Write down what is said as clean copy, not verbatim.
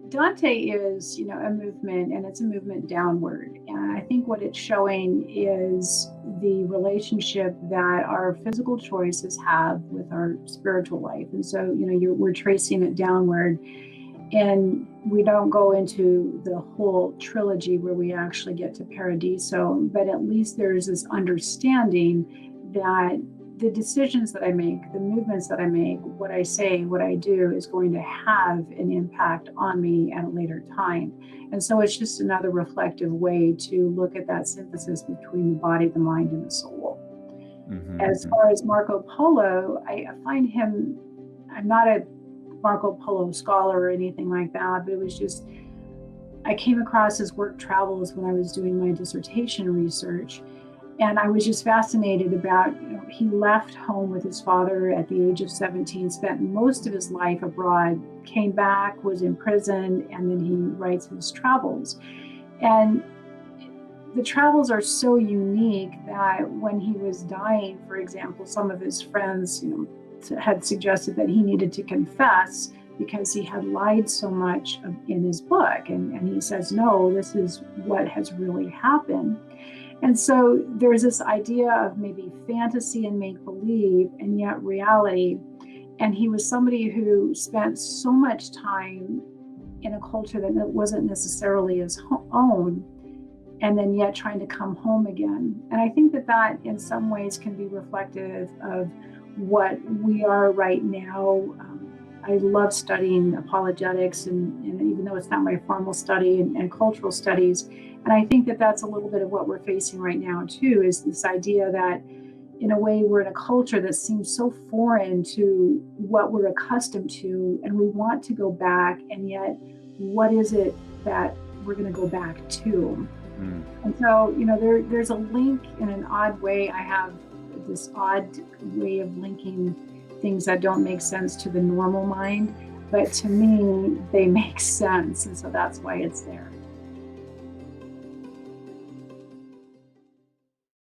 Dante is, a movement, and it's a movement downward. And I think what it's showing is the relationship that our physical choices have with our spiritual life. And so, we're tracing it downward. And we don't go into the whole trilogy where we actually get to Paradiso, but at least there's this understanding that the decisions that I make, the movements that I make, what I say, what I do is going to have an impact on me at a later time. And so it's just another reflective way to look at that synthesis between the body, the mind, and the soul. As far as Marco Polo, I find him, I'm not a Marco Polo scholar or anything like that, but it was just, I came across his work travels when I was doing my dissertation research. And I was just fascinated about, he left home with his father at the age of 17, spent most of his life abroad, came back, was imprisoned, and then he writes his travels. And the travels are so unique that when he was dying, for example, some of his friends, had suggested that he needed to confess because he had lied so much in his book. And he says, no, this is what has really happened. And so there's this idea of maybe fantasy and make-believe and yet reality. And he was somebody who spent so much time in a culture that wasn't necessarily his own, and then yet trying to come home again. And I think that in some ways can be reflective of what we are right now. I love studying apologetics, and even though it's not my formal study, and cultural studies. And I think that that's a little bit of what we're facing right now too, is this idea that in a way we're in a culture that seems so foreign to what we're accustomed to, and we want to go back, and yet what is it that we're going to go back to? And so, there's a link in an odd way. I have this odd way of linking things that don't make sense to the normal mind, but to me, they make sense. And so that's why it's there.